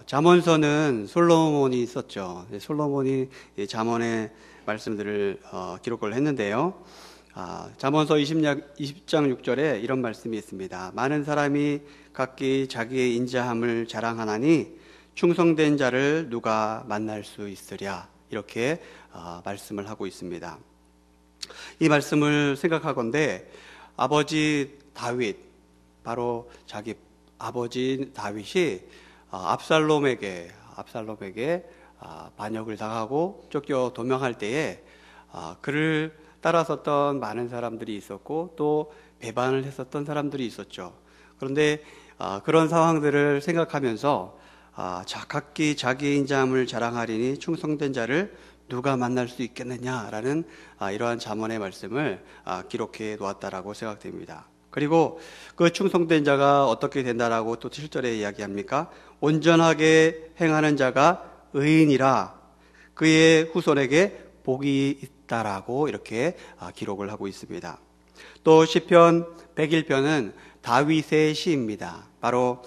잠언서는 솔로몬이 썼죠. 솔로몬이 잠언의 말씀들을 기록을 했는데요. 잠언서 20장 6절에 이런 말씀이 있습니다. 많은 사람이 각기 자기의 인자함을 자랑하나니 충성된 자를 누가 만날 수 있으랴. 이렇게 말씀을 하고 있습니다. 이 말씀을 생각하건대 아버지 다윗, 바로 자기 아버지 다윗이 압살롬에게 반역을 당하고 쫓겨 도망할 때에 그를 따라섰던 많은 사람들이 있었고 또 배반을 했었던 사람들이 있었죠. 그런데 그런 상황들을 생각하면서 각기 자기의 인자함을 자랑하리니 충성된 자를 누가 만날 수 있겠느냐라는 이러한 잠언의 말씀을 기록해 놓았다라고 생각됩니다. 그리고 그 충성된 자가 어떻게 된다라고 또 7절에 이야기합니까? 온전하게 행하는 자가 의인이라 그의 후손에게 복이 있다라고 이렇게 기록을 하고 있습니다. 또 시편 101편은 다윗의 시입니다. 바로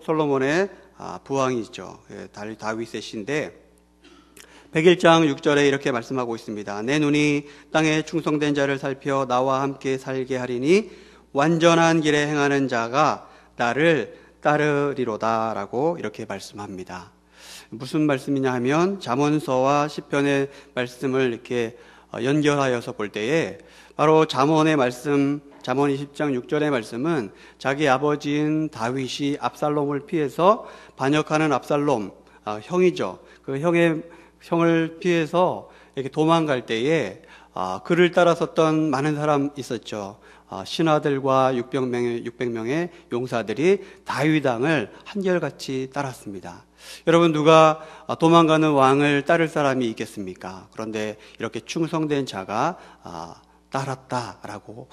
솔로몬의 부왕이죠. 다윗의 시인데 101장 6절에 이렇게 말씀하고 있습니다. 내 눈이 땅에 충성된 자를 살펴 나와 함께 살게 하리니 완전한 길에 행하는 자가 나를 따르리로다 라고 이렇게 말씀합니다. 무슨 말씀이냐 하면 잠언서와 시편의 말씀을 이렇게 연결하여서 볼 때에 바로 잠언의 말씀, 잠언 20장 6절의 말씀은 자기 아버지인 다윗이 압살롬을 피해서 반역하는 압살롬, 형이죠. 그 형을 피해서 이렇게 도망갈 때에 그를 따라섰던 많은 사람 있었죠. 신하들과 600명의 용사들이 다윗 왕을 한결같이 따랐습니다. 여러분, 누가 도망가는 왕을 따를 사람이 있겠습니까? 그런데 이렇게 충성된 자가 따랐다라고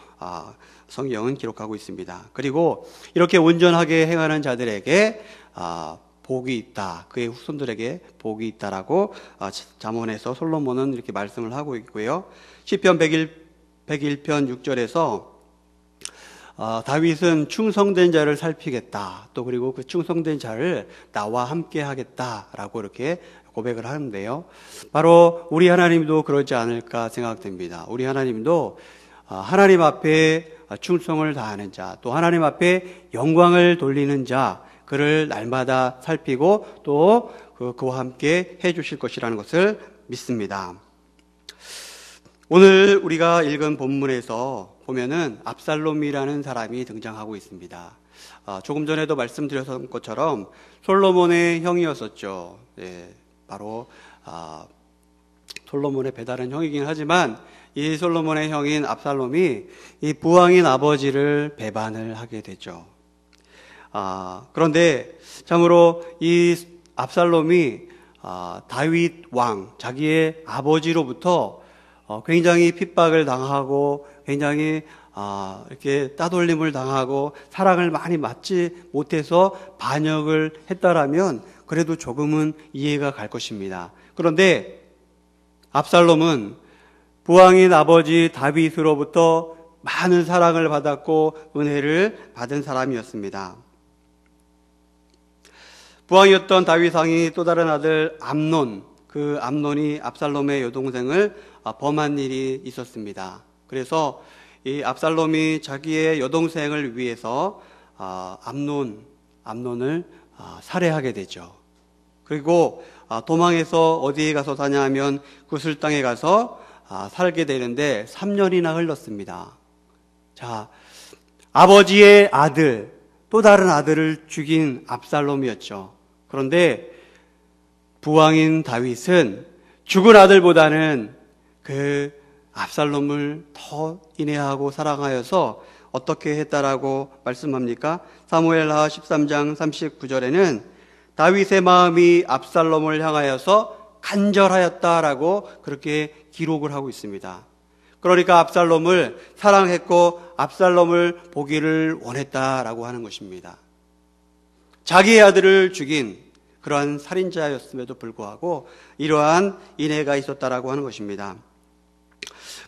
성경은 기록하고 있습니다. 그리고 이렇게 온전하게 행하는 자들에게 복이 있다. 그의 후손들에게 복이 있다라고 잠언에서 솔로몬은 이렇게 말씀을 하고 있고요. 시편 101편 6절에서 다윗은 충성된 자를 살피겠다. 또 그리고 그 충성된 자를 나와 함께 하겠다라고 이렇게 고백을 하는데요. 바로 우리 하나님도 그러지 않을까 생각됩니다. 우리 하나님도 하나님 앞에 충성을 다하는 자, 또 하나님 앞에 영광을 돌리는 자, 그를 날마다 살피고 또 그와 함께 해주실 것이라는 것을 믿습니다. 오늘 우리가 읽은 본문에서 보면은 압살롬이라는 사람이 등장하고 있습니다. 조금 전에도 말씀드렸던 것처럼 솔로몬의 형이었었죠. 바로 솔로몬의 배다른 형이긴 하지만 이 솔로몬의 형인 압살롬이 이 부왕인 아버지를 배반을 하게 되죠. 그런데 참으로 이 압살롬이 다윗 왕, 자기의 아버지로부터 굉장히 핍박을 당하고 굉장히 이렇게 따돌림을 당하고 사랑을 많이 받지 못해서 반역을 했다라면 그래도 조금은 이해가 갈 것입니다. 그런데 압살롬은 부왕인 아버지 다윗으로부터 많은 사랑을 받았고 은혜를 받은 사람이었습니다. 부왕이었던 다윗 왕이 또 다른 아들 암논, 그 암논이 압살롬의 여동생을 범한 일이 있었습니다. 그래서 이 압살롬이 자기의 여동생을 위해서 암논을 살해하게 되죠. 그리고 도망해서 어디에 가서 사냐 하면 구슬 땅에 가서 살게 되는데 3년이나 흘렀습니다. 자, 아버지의 아들, 또 다른 아들을 죽인 압살롬이었죠. 그런데 부왕인 다윗은 죽은 아들보다는 그 압살롬을 더 인애하고 사랑하여서 어떻게 했다라고 말씀합니까? 사무엘하 13장 39절에는 다윗의 마음이 압살롬을 향하여서 간절하였다라고 그렇게 기록을 하고 있습니다. 그러니까 압살롬을 사랑했고 압살롬을 보기를 원했다라고 하는 것입니다. 자기의 아들을 죽인 그러한 살인자였음에도 불구하고 이러한 인애가 있었다라고 하는 것입니다.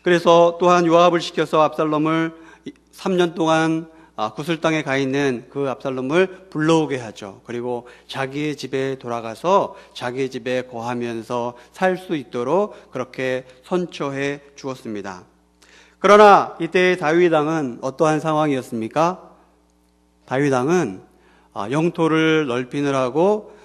그래서 또한 요압을 시켜서 압살롬을 3년 동안 구슬당에 가 있는 그 압살롬을 불러오게 하죠. 그리고 자기의 집에 돌아가서 자기의 집에 거하면서 살 수 있도록 그렇게 선처해 주었습니다. 그러나 이때 다윗 왕은 어떠한 상황이었습니까? 다윗 왕은 영토를 넓히느라고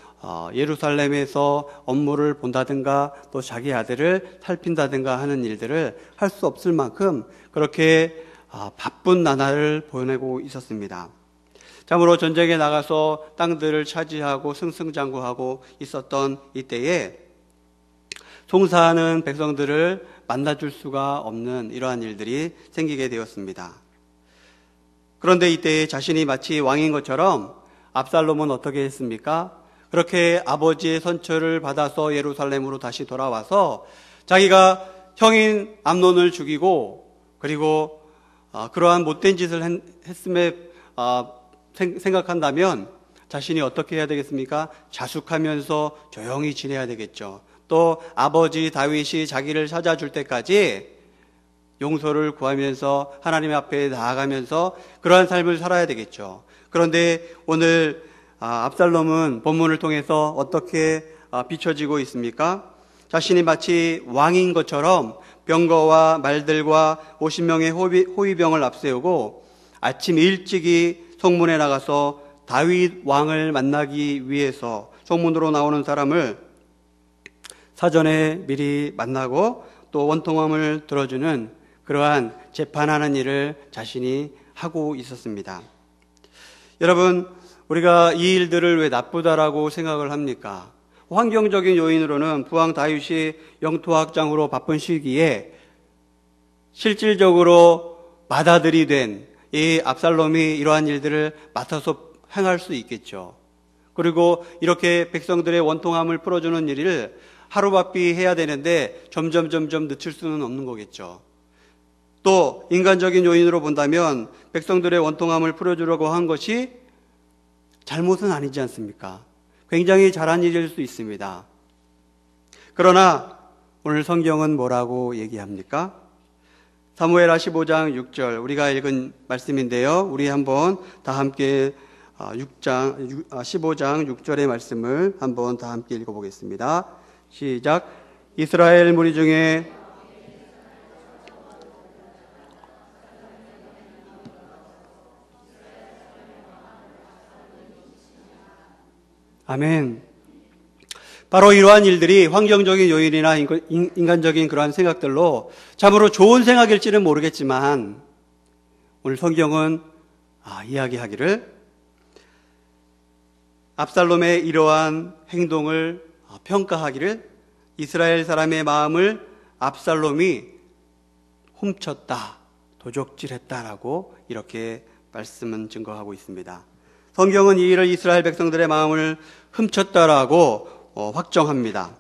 예루살렘에서 업무를 본다든가 또 자기 아들을 살핀다든가 하는 일들을 할 수 없을 만큼 그렇게 바쁜 나날을 보내고 있었습니다. 참으로 전쟁에 나가서 땅들을 차지하고 승승장구하고 있었던 이때에 송사하는 백성들을 만나줄 수가 없는 이러한 일들이 생기게 되었습니다. 그런데 이때 자신이 마치 왕인 것처럼 압살롬은 어떻게 했습니까? 그렇게 아버지의 선처를 받아서 예루살렘으로 다시 돌아와서 자기가 형인 암논을 죽이고 그리고 그러한 못된 짓을 했음에 생각한다면 자신이 어떻게 해야 되겠습니까? 자숙하면서 조용히 지내야 되겠죠. 또 아버지 다윗이 자기를 찾아줄 때까지 용서를 구하면서 하나님 앞에 나아가면서 그러한 삶을 살아야 되겠죠. 그런데 오늘 압살롬은 본문을 통해서 어떻게 비춰지고 있습니까? 자신이 마치 왕인 것처럼 병거와 말들과 50명의 호위병을 앞세우고 아침 일찍이 성문에 나가서 다윗 왕을 만나기 위해서 성문으로 나오는 사람을 사전에 미리 만나고 또 원통함을 들어주는 그러한 재판하는 일을 자신이 하고 있었습니다. 여러분, 우리가 이 일들을 왜 나쁘다라고 생각을 합니까? 환경적인 요인으로는 부왕 다윗이 영토확장으로 바쁜 시기에 실질적으로 맏아들이 된 이 압살롬이 이러한 일들을 맡아서 행할 수 있겠죠. 그리고 이렇게 백성들의 원통함을 풀어주는 일을 하루바삐 해야 되는데 점점 늦출 수는 없는 거겠죠. 또 인간적인 요인으로 본다면 백성들의 원통함을 풀어주려고 한 것이 잘못은 아니지 않습니까? 굉장히 잘한 일일 수 있습니다. 그러나 오늘 성경은 뭐라고 얘기합니까? 사무엘하 15장 6절 우리가 읽은 말씀인데요. 우리 한번 다 함께 15장 6절의 말씀을 한번 다 함께 읽어보겠습니다. 시작. 이스라엘 무리 중에 아멘. 바로 이러한 일들이 환경적인 요인이나 인간적인 그러한 생각들로 참으로 좋은 생각일지는 모르겠지만 오늘 성경은 이야기하기를 압살롬의 이러한 행동을 평가하기를 이스라엘 사람의 마음을 압살롬이 훔쳤다, 도적질했다라고 이렇게 말씀은 증거하고 있습니다. 성경은 이 일을 이스라엘 백성들의 마음을 훔쳤다라고 확정합니다.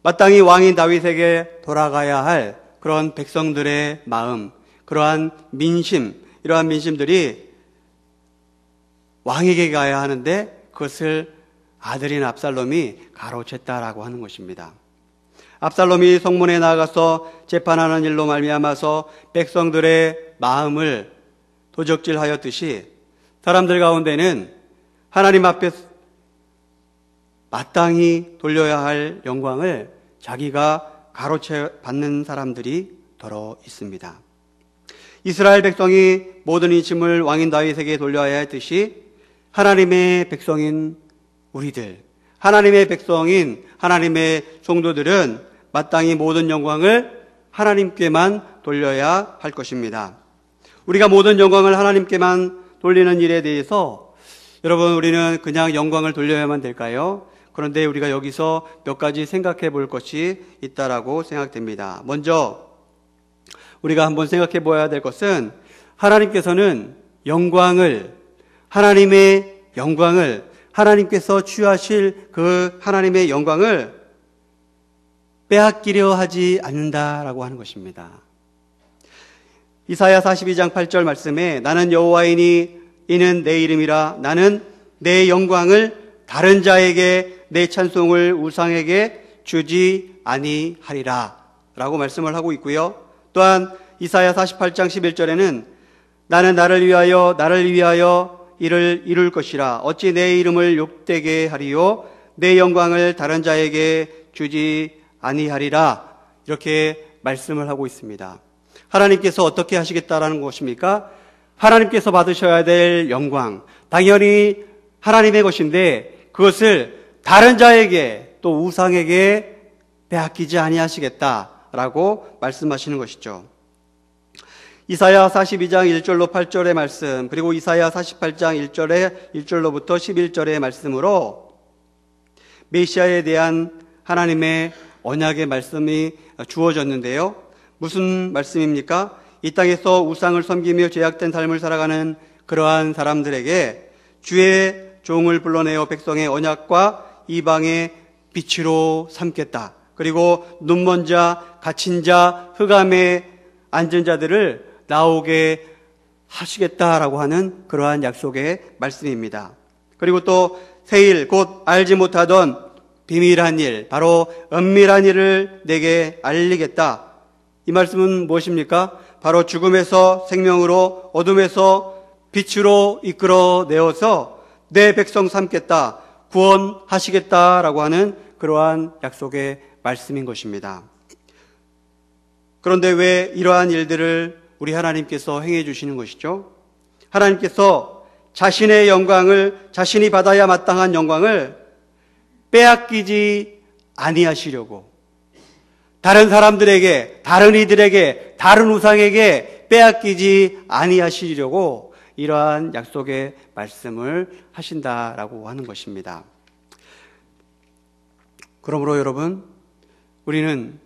마땅히 왕인 다윗에게 돌아가야 할 그런 백성들의 마음, 그러한 민심, 이러한 민심들이 왕에게 가야 하는데 그것을 아들인 압살롬이 가로챘다라고 하는 것입니다. 압살롬이 성문에 나가서 재판하는 일로 말미암아서 백성들의 마음을 도적질하였듯이 사람들 가운데는 하나님 앞에 마땅히 돌려야 할 영광을 자기가 가로채 받는 사람들이 더러 있습니다. 이스라엘 백성이 모든 이 짐을 왕인 다윗에게 돌려야 했듯이 하나님의 백성인 우리들, 하나님의 백성인 하나님의 성도들은 마땅히 모든 영광을 하나님께만 돌려야 할 것입니다. 우리가 모든 영광을 하나님께만 돌리는 일에 대해서 여러분, 우리는 그냥 영광을 돌려야만 될까요? 그런데 우리가 여기서 몇 가지 생각해 볼 것이 있다라고 생각됩니다. 먼저 우리가 한번 생각해 보아야 될 것은 하나님께서는 하나님의 영광을 하나님께서 취하실 그 하나님의 영광을 빼앗기려 하지 않는다라고 하는 것입니다. 이사야 42장 8절 말씀에 나는 여호와이니 이는 내 이름이라 나는 내 영광을 다른 자에게 내 찬송을 우상에게 주지 아니하리라 라고 말씀을 하고 있고요. 또한 이사야 48장 11절에는 나는 나를 위하여 이를 이룰 것이라. 어찌 내 이름을 욕되게 하리요 내 영광을 다른 자에게 주지 아니하리라. 이렇게 말씀을 하고 있습니다. 하나님께서 어떻게 하시겠다라는 것입니까? 하나님께서 받으셔야 될 영광, 당연히 하나님의 것인데 그것을 다른 자에게 또 우상에게 빼앗기지 아니하시겠다라고 말씀하시는 것이죠. 이사야 42장 1절로 8절의 말씀, 그리고 이사야 48장 1절로부터 11절의 말씀으로 메시아에 대한 하나님의 언약의 말씀이 주어졌는데요. 무슨 말씀입니까? 이 땅에서 우상을 섬기며 죄악된 삶을 살아가는 그러한 사람들에게 주의 종을 불러내어 백성의 언약과 이방의 빛으로 삼겠다. 그리고 눈먼 자, 갇힌 자, 흑암에 앉은 자들을 나오게 하시겠다라고 하는 그러한 약속의 말씀입니다. 그리고 또 새일 곧 알지 못하던 비밀한 일, 바로 은밀한 일을 내게 알리겠다. 이 말씀은 무엇입니까? 바로 죽음에서 생명으로, 어둠에서 빛으로 이끌어내어서 내 백성 삼겠다, 구원하시겠다라고 하는 그러한 약속의 말씀인 것입니다. 그런데 왜 이러한 일들을 우리 하나님께서 행해 주시는 것이죠? 하나님께서 자신의 영광을, 자신이 받아야 마땅한 영광을 빼앗기지 아니하시려고, 다른 사람들에게, 다른 이들에게, 다른 우상에게 빼앗기지 아니하시려고 이러한 약속의 말씀을 하신다라고 하는 것입니다. 그러므로 여러분, 우리는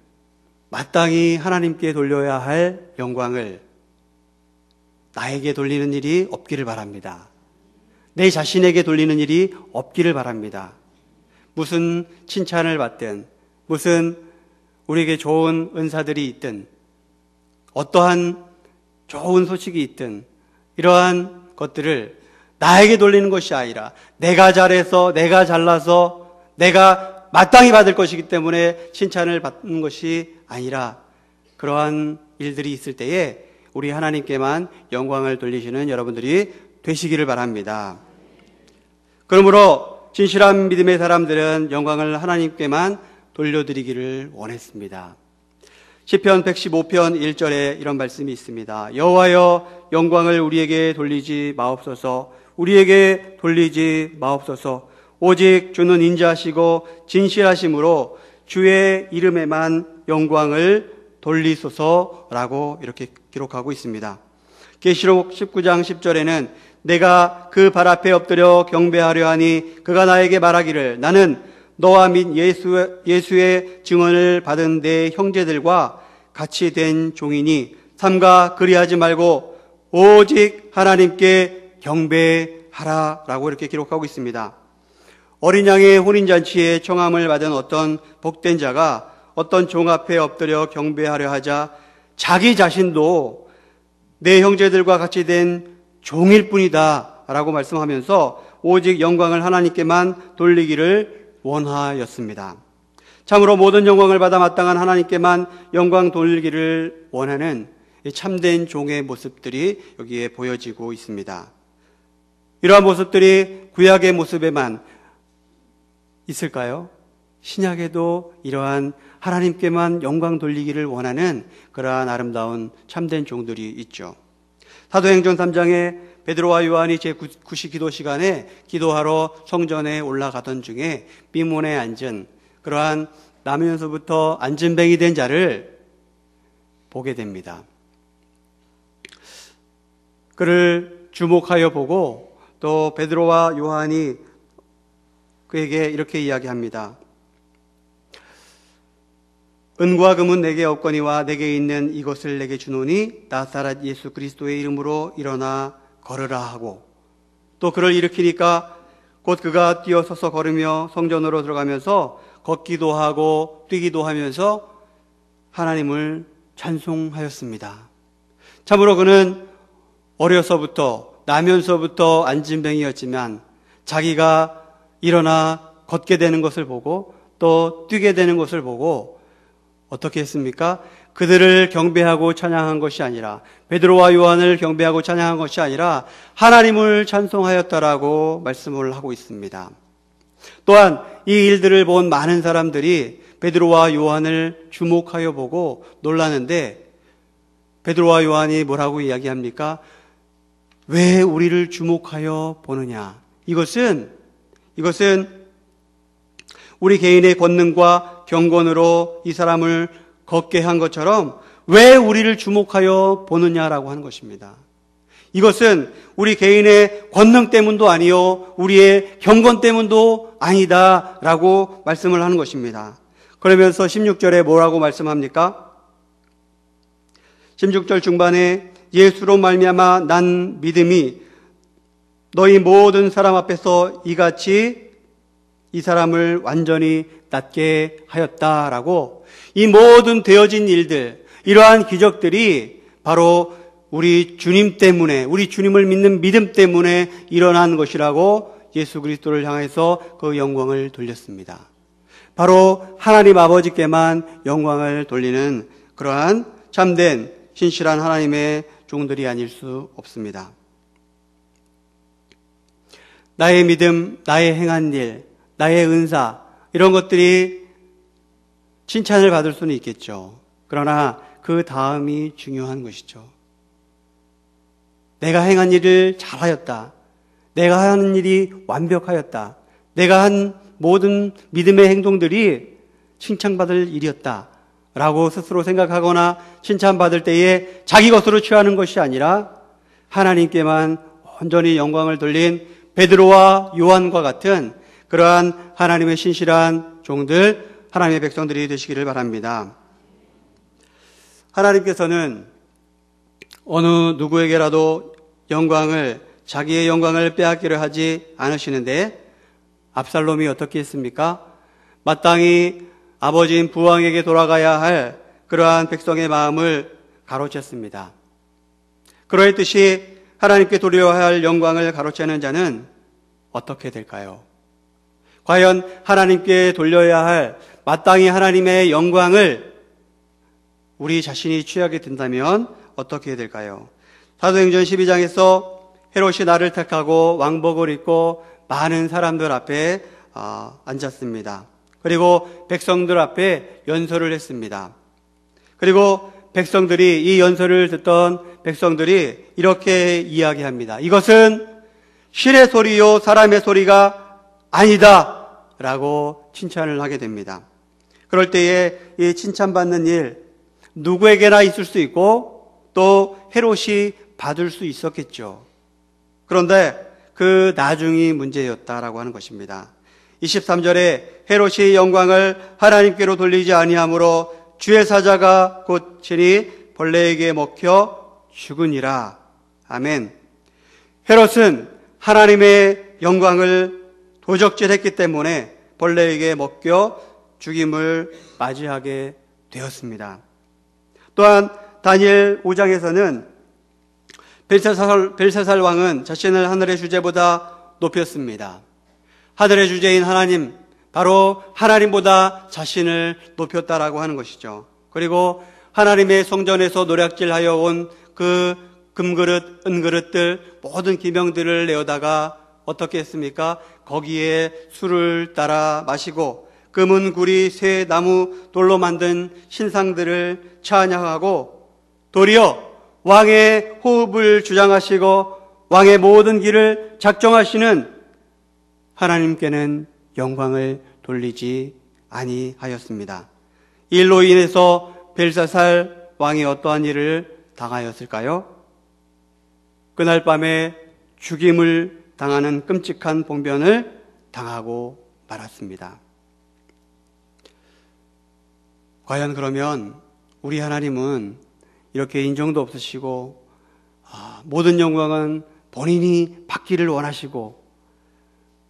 마땅히 하나님께 돌려야 할 영광을 나에게 돌리는 일이 없기를 바랍니다. 내 자신에게 돌리는 일이 없기를 바랍니다. 무슨 칭찬을 받든, 무슨 우리에게 좋은 은사들이 있든, 어떠한 좋은 소식이 있든, 이러한 것들을 나에게 돌리는 것이 아니라 내가 잘해서, 내가 잘나서, 내가 마땅히 받을 것이기 때문에 칭찬을 받는 것이 아니라 그러한 일들이 있을 때에 우리 하나님께만 영광을 돌리시는 여러분들이 되시기를 바랍니다. 그러므로 진실한 믿음의 사람들은 영광을 하나님께만 돌려드리기를 원했습니다. 시편 115편 1절에 이런 말씀이 있습니다. 여호와여, 영광을 우리에게 돌리지 마옵소서. 우리에게 돌리지 마옵소서. 오직 주는 인자하시고 진실하심으로 주의 이름에만 영광을 돌리소서라고 이렇게 기록하고 있습니다. 계시록 19장 10절에는 내가 그 발 앞에 엎드려 경배하려 하니 그가 나에게 말하기를 나는 너와 및 예수의 증언을 받은 내 형제들과 같이 된 종이니 삼가 그리하지 말고 오직 하나님께 경배하라라고 이렇게 기록하고 있습니다. 어린 양의 혼인잔치에 청함을 받은 어떤 복된 자가 어떤 종 앞에 엎드려 경배하려 하자 자기 자신도 내 형제들과 같이 된 종일 뿐이다 라고 말씀하면서 오직 영광을 하나님께만 돌리기를 원하였습니다. 참으로 모든 영광을 받아 마땅한 하나님께만 영광 돌리기를 원하는 참된 종의 모습들이 여기에 보여지고 있습니다. 이러한 모습들이 구약의 모습에만 있을까요? 신약에도 이러한 하나님께만 영광 돌리기를 원하는 그러한 아름다운 참된 종들이 있죠. 사도행전 3장에 베드로와 요한이 제9시 기도 시간에 기도하러 성전에 올라가던 중에 비문에 앉은 그러한 나면서부터 안진뱅이 된 자를 보게 됩니다. 그를 주목하여 보고 또 베드로와 요한이 그에게 이렇게 이야기합니다. 은과 금은 내게 없거니와 내게 있는 이것을 내게 주노니 나사렛 예수 그리스도의 이름으로 일어나 걸으라 하고 또 그를 일으키니까 곧 그가 뛰어서서 걸으며 성전으로 들어가면서 걷기도 하고 뛰기도 하면서 하나님을 찬송하였습니다. 참으로 그는 어려서부터 나면서부터 안진뱅이였지만 자기가 일어나 걷게 되는 것을 보고 또 뛰게 되는 것을 보고 어떻게 했습니까? 그들을 경배하고 찬양한 것이 아니라, 베드로와 요한을 경배하고 찬양한 것이 아니라 하나님을 찬송하였다라고 말씀을 하고 있습니다. 또한 이 일들을 본 많은 사람들이 베드로와 요한을 주목하여 보고 놀라는데, 베드로와 요한이 뭐라고 이야기합니까? 왜 우리를 주목하여 보느냐? 이것은 우리 개인의 권능과 경건으로 이 사람을 걷게 한 것처럼 왜 우리를 주목하여 보느냐라고 하는 것입니다. 이것은 우리 개인의 권능 때문도 아니요, 우리의 경건 때문도 아니다라고 말씀을 하는 것입니다. 그러면서 16절에 뭐라고 말씀합니까? 16절 중반에 예수로 말미암아 난 믿음이 너희 모든 사람 앞에서 이같이 이 사람을 완전히 낫게 하였다라고, 이 모든 되어진 일들, 이러한 기적들이 바로 우리 주님 때문에, 우리 주님을 믿는 믿음 때문에 일어난 것이라고 예수 그리스도를 향해서 그 영광을 돌렸습니다. 바로 하나님 아버지께만 영광을 돌리는 그러한 참된 신실한 하나님의 종들이 아닐 수 없습니다. 나의 믿음, 나의 행한 일, 나의 은사, 이런 것들이 칭찬을 받을 수는 있겠죠. 그러나 그 다음이 중요한 것이죠. 내가 행한 일을 잘하였다. 내가 하는 일이 완벽하였다. 내가 한 모든 믿음의 행동들이 칭찬받을 일이었다 라고 스스로 생각하거나 칭찬받을 때에 자기 것으로 취하는 것이 아니라 하나님께만 온전히 영광을 돌린 베드로와 요한과 같은 그러한 하나님의 신실한 종들, 하나님의 백성들이 되시기를 바랍니다. 하나님께서는 어느 누구에게라도 자기의 영광을 빼앗기려 하지 않으시는데, 압살롬이 어떻게 했습니까? 마땅히 아버지인 부왕에게 돌아가야 할 그러한 백성의 마음을 가로챘습니다. 그러했듯이 하나님께 돌려야 할 영광을 가로채는 자는 어떻게 될까요? 과연 하나님께 돌려야 할 마땅히 하나님의 영광을 우리 자신이 취하게 된다면 어떻게 될까요? 사도행전 12장에서 헤롯이 나를 택하고 왕복을 입고 많은 사람들 앞에 앉았습니다. 그리고 백성들 앞에 연설을 했습니다. 그리고 이 연설을 듣던 백성들이 이렇게 이야기합니다. 이것은 신의 소리요 사람의 소리가 아니다 라고 칭찬을 하게 됩니다. 그럴 때에 이 칭찬받는 일 누구에게나 있을 수 있고 또 헤롯이 받을 수 있었겠죠. 그런데 그 나중이 문제였다라고 하는 것입니다. 23절에 헤롯이 영광을 하나님께로 돌리지 아니하므로 주의 사자가 곧 친히 벌레에게 먹혀 죽으니라. 아멘. 헤롯은 하나님의 영광을 도적질했기 때문에 벌레에게 먹혀 죽임을 맞이하게 되었습니다. 또한 다니엘 5장에서는 벨사살 왕은 자신을 하늘의 주제보다 높였습니다. 하늘의 주제인 하나님, 바로 하나님보다 자신을 높였다라고 하는 것이죠. 그리고 하나님의 성전에서 노략질하여 온 그 금그릇, 은그릇들 모든 기명들을 내어다가 어떻게 했습니까? 거기에 술을 따라 마시고 금은 구리, 쇠, 나무, 돌로 만든 신상들을 찬양하고 도리어 왕의 호흡을 주장하시고 왕의 모든 길을 작정하시는 하나님께는 영광을 돌리지 아니하였습니다. 이 일로 인해서 벨사살 왕이 어떠한 일을 당하였을까요? 그날 밤에 죽임을 당하는 끔찍한 봉변을 당하고 말았습니다. 과연 그러면 우리 하나님은 이렇게 인정도 없으시고 모든 영광은 본인이 받기를 원하시고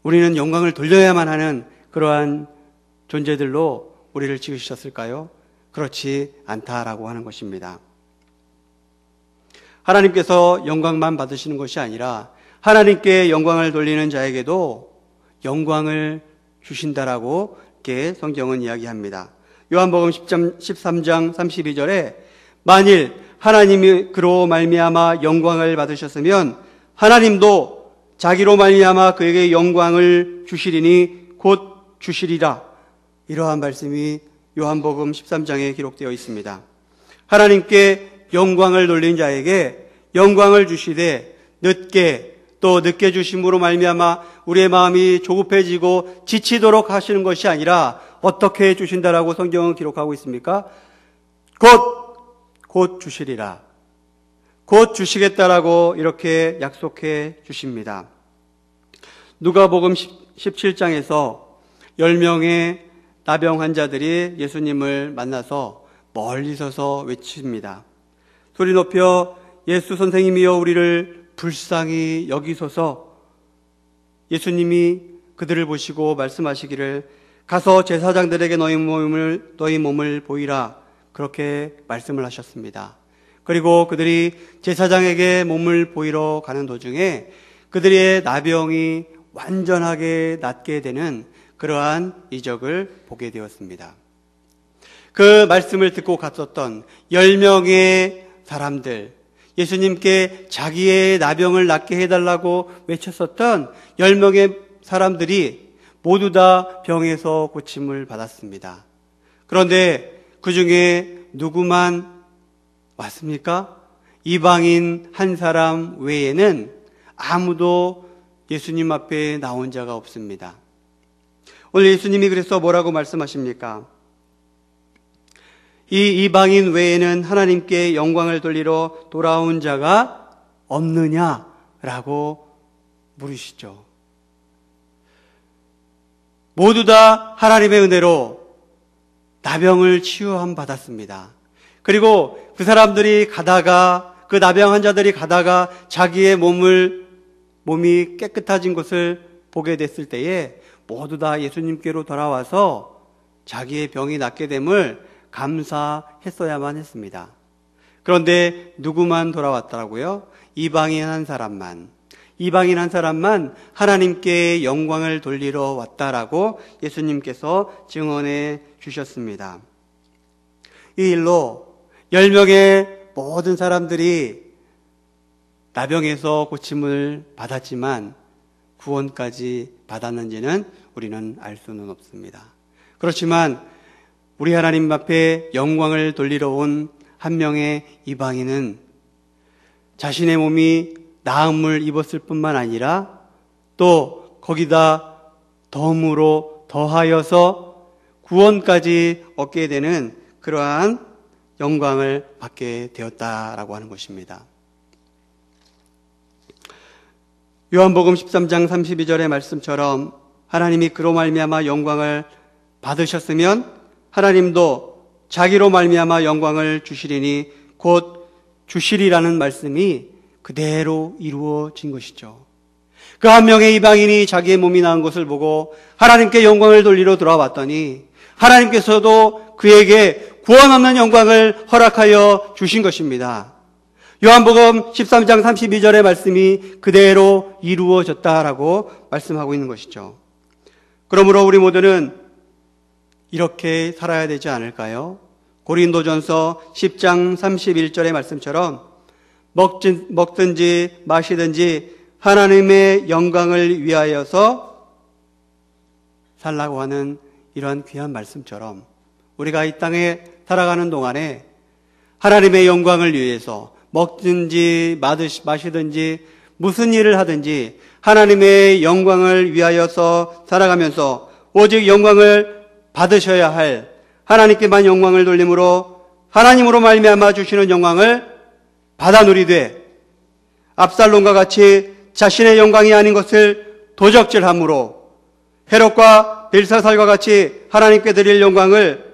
우리는 영광을 돌려야만 하는 그러한 존재들로 우리를 지으셨을까요? 그렇지 않다라고 하는 것입니다. 하나님께서 영광만 받으시는 것이 아니라 하나님께 영광을 돌리는 자에게도 영광을 주신다라고 이렇게 성경은 이야기합니다. 요한복음 13장 32절에 만일 하나님이 그로 말미암아 영광을 받으셨으면 하나님도 자기로 말미암아 그에게 영광을 주시리니 곧 주시리라. 이러한 말씀이 요한복음 13장에 기록되어 있습니다. 하나님께 영광을 돌린 자에게 영광을 주시되 늦게 주심으로 말미암아 우리의 마음이 조급해지고 지치도록 하시는 것이 아니라 어떻게 주신다라고 성경은 기록하고 있습니까? 곧 주시리라. 곧 주시겠다라고 이렇게 약속해 주십니다. 누가복음 17장에서 10명의 나병 환자들이 예수님을 만나서 멀리 서서 외칩니다. 소리 높여 예수 선생님이여 우리를 불쌍히 여기소서. 예수님이 그들을 보시고 말씀하시기를 가서 제사장들에게 너희 몸을 보이라. 그렇게 말씀을 하셨습니다. 그리고 그들이 제사장에게 몸을 보이러 가는 도중에 그들의 나병이 완전하게 낫게 되는 그러한 이적을 보게 되었습니다. 그 말씀을 듣고 갔었던 10명의 사람들, 예수님께 자기의 나병을 낫게 해달라고 외쳤었던 10명의 사람들이 모두 다 병에서 고침을 받았습니다. 그런데 그 중에 누구만 왔습니까? 이방인 한 사람 외에는 아무도 예수님 앞에 나온 자가 없습니다. 오늘 예수님이 그래서 뭐라고 말씀하십니까? 이 이방인 외에는 하나님께 영광을 돌리러 돌아온 자가 없느냐라고 물으시죠. 모두 다 하나님의 은혜로 나병을 치유함 받았습니다. 그리고 그 사람들이 가다가, 그 나병 환자들이 가다가 자기의 몸이 깨끗해진 것을 보게 됐을 때에 모두 다 예수님께로 돌아와서 자기의 병이 낫게 됨을 감사했어야만 했습니다. 그런데 누구만 돌아왔더라고요? 이방인 한 사람만 하나님께 영광을 돌리러 왔다라고 예수님께서 증언해 주셨습니다. 이 일로 10명의 모든 사람들이 나병에서 고침을 받았지만 구원까지 받았는지는 우리는 알 수는 없습니다. 그렇지만 우리 하나님 앞에 영광을 돌리러 온 한 명의 이방인은 자신의 몸이 나음을 입었을 뿐만 아니라 또 거기다 덤으로 더하여서 구원까지 얻게 되는 그러한 영광을 받게 되었다라고 하는 것입니다. 요한복음 13장 32절의 말씀처럼 하나님이 그로 말미암아 영광을 받으셨으면 하나님도 자기로 말미암아 영광을 주시리니 곧 주시리라는 말씀이 그대로 이루어진 것이죠. 그 한 명의 이방인이 자기의 몸이 나은 것을 보고 하나님께 영광을 돌리러 돌아왔더니 하나님께서도 그에게 구원 없는 영광을 허락하여 주신 것입니다. 요한복음 13장 32절의 말씀이 그대로 이루어졌다라고 말씀하고 있는 것이죠. 그러므로 우리 모두는 이렇게 살아야 되지 않을까요? 고린도전서 10장 31절의 말씀처럼 먹든지 마시든지 하나님의 영광을 위하여서 살라고 하는 이러한 귀한 말씀처럼 우리가 이 땅에 살아가는 동안에 하나님의 영광을 위해서 먹든지 마시든지 무슨 일을 하든지 하나님의 영광을 위하여서 살아가면서 오직 영광을 받으셔야 할 하나님께만 영광을 돌림으로 하나님으로 말미암아 주시는 영광을 받아 누리되 압살롬과 같이 자신의 영광이 아닌 것을 도적질함으로 헤롯과 벨사살과 같이 하나님께 드릴 영광을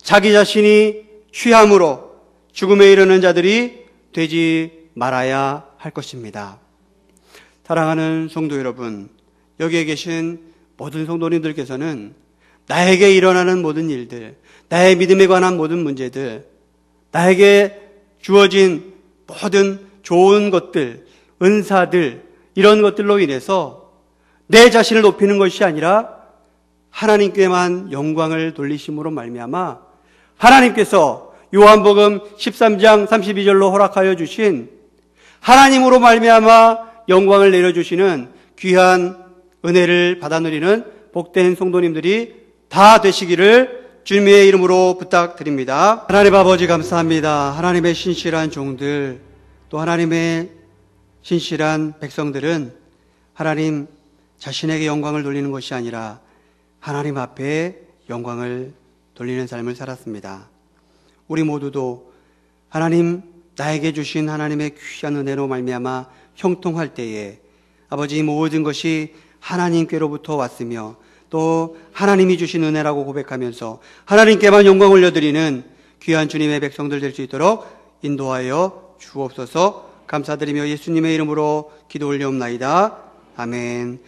자기 자신이 취함으로 죽음에 이르는 자들이 되지 말아야 할 것입니다. 사랑하는 성도 여러분, 여기에 계신 모든 성도님들께서는 나에게 일어나는 모든 일들, 나의 믿음에 관한 모든 문제들, 나에게 주어진 모든 좋은 것들, 은사들, 이런 것들로 인해서 내 자신을 높이는 것이 아니라 하나님께만 영광을 돌리심으로 말미암아 하나님께서 요한복음 13장 32절로 허락하여 주신 하나님으로 말미암아 영광을 내려주시는 귀한 은혜를 받아 누리는 복된 성도님들이 다 되시기를 주님의 이름으로 부탁드립니다. 하나님 아버지 감사합니다. 하나님의 신실한 종들, 또 하나님의 신실한 백성들은 하나님 자신에게 영광을 돌리는 것이 아니라 하나님 앞에 영광을 돌리는 삶을 살았습니다. 우리 모두도 하나님 나에게 주신 하나님의 귀한 은혜로 말미암아 형통할 때에 아버지 모든 것이 하나님께로부터 왔으며 또 하나님이 주신 은혜라고 고백하면서 하나님께만 영광 올려드리는 귀한 주님의 백성들 될 수 있도록 인도하여 주옵소서. 감사드리며 예수님의 이름으로 기도 올려옵나이다. 아멘.